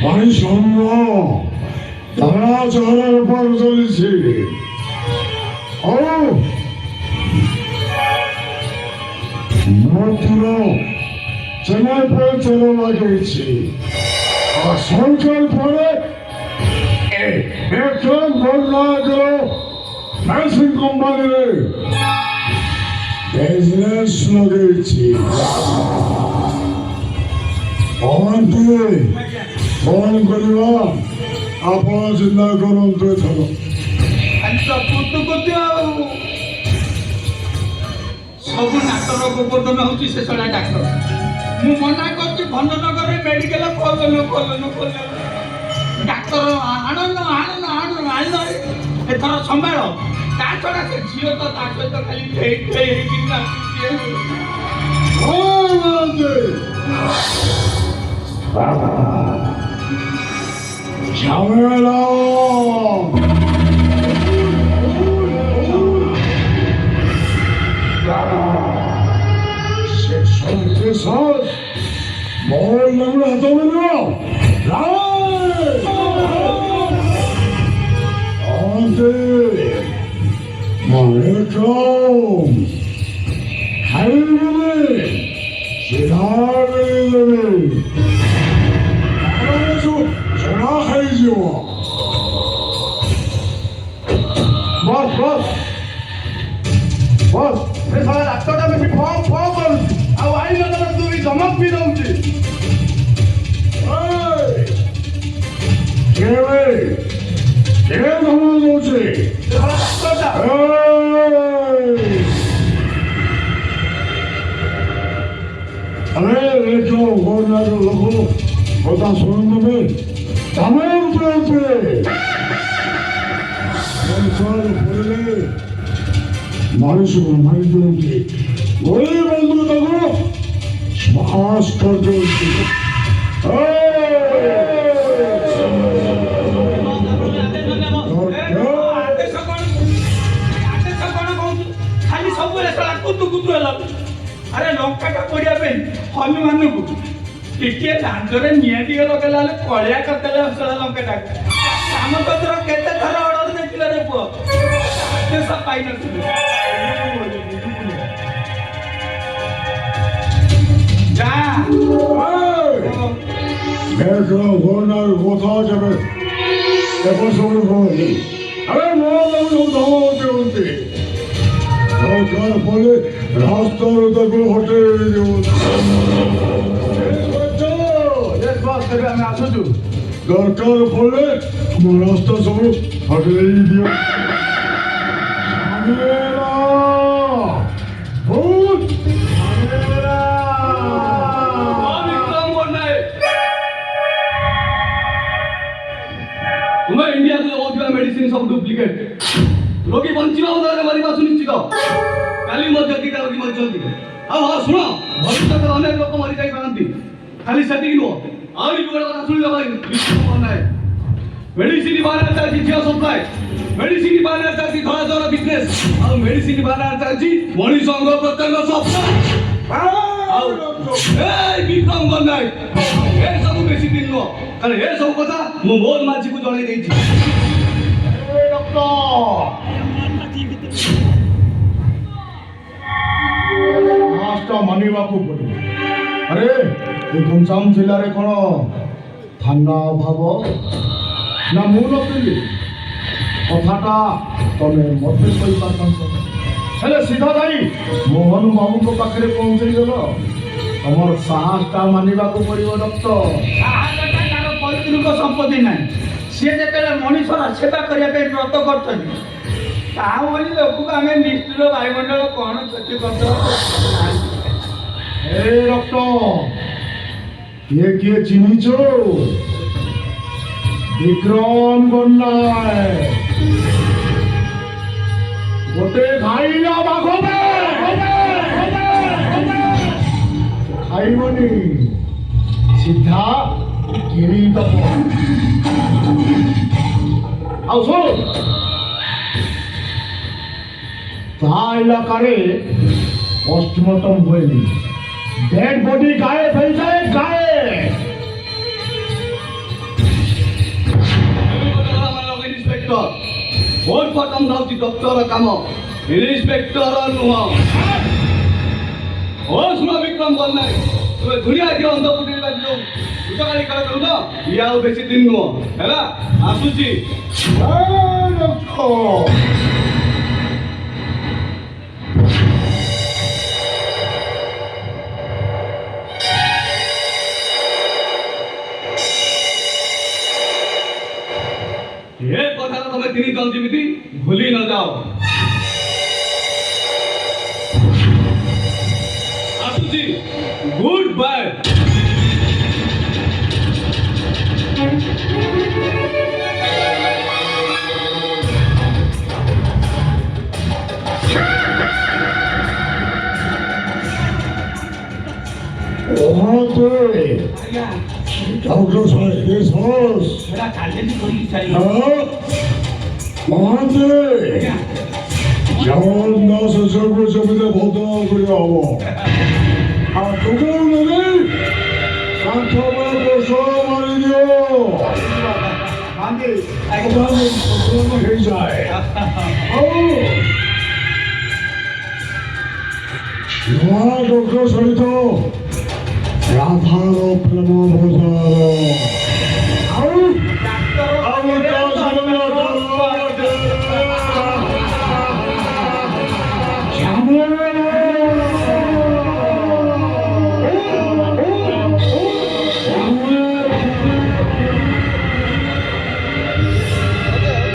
আমি সঙ্গ তারা চলার পর চলেছি। মাত্র চেনার পরে চলে লাগিয়েছি আর সরকার পরে এখন বন্যা গেল ফ্যাশন কোম্পানির বিজনেস লাগিয়েছি। ফোন করিবা ଆପଣ ଚିନ୍ତା କରନ୍ତୁ ଏଥର। ସବୁ ନାଟର ଗୋବର୍ଦ୍ଧନ ହଉଛି ଶେଷଟା ଡାକ୍ତର। ମୁଁ ମନା କରୁଛି ଭଞ୍ଜନଗରରେ ମେଡିକାଲ ଖୋଲୁନୁ ଡାକ୍ତର ଆଣିଲ ଏଥର ସମ୍ଭାଳ। ତା ଛଡା ସେ ଝିଅ ତ ତା ସହିତ ଖାଲି ହେଇକି ঝামেলা More number of them now. On the Maricom. Highway. Shidari. बस ये सारा डाक्टरटा बेसी फॉर्म करूची आ आईन नगर तू भी धमक भी दउची। के धमक दउची ये सारा डाक्टरटा अरे देखो गोरना के लोगों কথা শুনুন নেবে ধমক দউছে চল বললে মানুষকে মারি দউছে ওই বন্ধু দেখো শ্বাস কর দউছে। ଖାଲି ସବୁବେଳେ ଶଳା କୁତୁ ହେଲା। ଆରେ ଲଙ୍କାଟା ପଡ଼ିବା ପାଇଁ ହନୁମାନଙ୍କୁ ଟିକିଏ ଦାଣ୍ଡରେ ନିଆଁଟିଏ ଲଗେଇଲା ହେଲେ କଳିଆ କରିଦେଲେ ଶଳା ଲଙ୍କାଟାକୁ। ଆମ କତର କେତେ ଥର ଅର୍ଡର ଦେଇଥିଲେ ରେ ପୁଅ ଆଦେଶ ପାଇନଥିଲୁ। ଯା দেখো গোরনার কোথাও যাবে দেখো সব বলি আরে ধমক দেউছে সরকার বলে রাস্তার দেখো হোটেল আমি আসুছু দরকার পড়লে আমার রাস্তা সব হোটেলেই দিও। तुम्हें इंडिया को होता मेडिसिन सब डुप्लिकेट रोगी बंचिबा उदारे मारिबा सुनिश्चित। काली मध्य दिटा रोगी मरचंती आ सुन भविष्य अनेक लोक मरि जाई पारंती खाली सेटिंग नो आउरी जुगड़ কথা শুনিলে ভাই বিश्वास নাই। मेडिसिन बाजार चालची जियो सप्लाय मेडिसिन बाजार चालची धरा धरा बिजनेस आ मेडिसिन बाजार चालची मनीष अंग प्रत्यंग सप्लाय ए विक्रम गन्नाई ए सब बेसी दिन नो कारण ए सब কথা मु मोर माझी को जणाई देइछि। ए डॉक्टर मास्टर मानिबा को पड़ो। अरे ये घनश्याम जिले रे कोन थाना अभाव ना मु नथिली कथाटा तमे मते कहि पारछन हेले सीधा जाई मोहन बाबू को पाखरे पहुंचई गेलो हमर साहसटा मानिबा को पड़िबो डॉक्टर। साहसटा तार पैतृक संपत्ति नै से जेतेले मनुष्यर सेवा करिया पे व्रत करछन ता बोली लोक आमे निष्ठुर वायुमंडल कोन क्षति करतो। ए डॉक्टर ये किए चिन्हिछो विक्रम गन्नाय गोटे खाइला बाघबे खाइबनी सीधा गिरी दब आओ सुन ता इलाकारे पोस्टमार्टम हुएनी डेड बॉडी गायब हो जाए गायब ଡକ୍ଟର ଭୋଟ ବଟମ ଧରୁଛି ଡକ୍ଟର କାମ ଇନ୍ସପେକ୍ଟର ନୁହଁ ଓ ଶୁଣ ବିକ୍ରମ ବନ୍ନାରୀ ତୁମେ ଦୁନିଆ ଝିଅ ଅନ୍ଧ ପୁଟେଇବା ଯୋଉ ଭୂତକାଳୀ ଖେଳ କରୁଛ ଇଏ ଆଉ ବେଶୀ ଦିନ ନୁହଁ ହେଲା ଆସୁଛି ଏ କଥାଟା ତମେ ତିନି ଜଣ ଯେମିତି ଭୁଲି ନ ଯାଅ ଆସୁଛି good bye Doctor says his horse. Monty! John knows a service of the Bodo. A Kukulini? Santoma Boso Mario! Doctor Salito. রাধারো প্রেম বোঝারো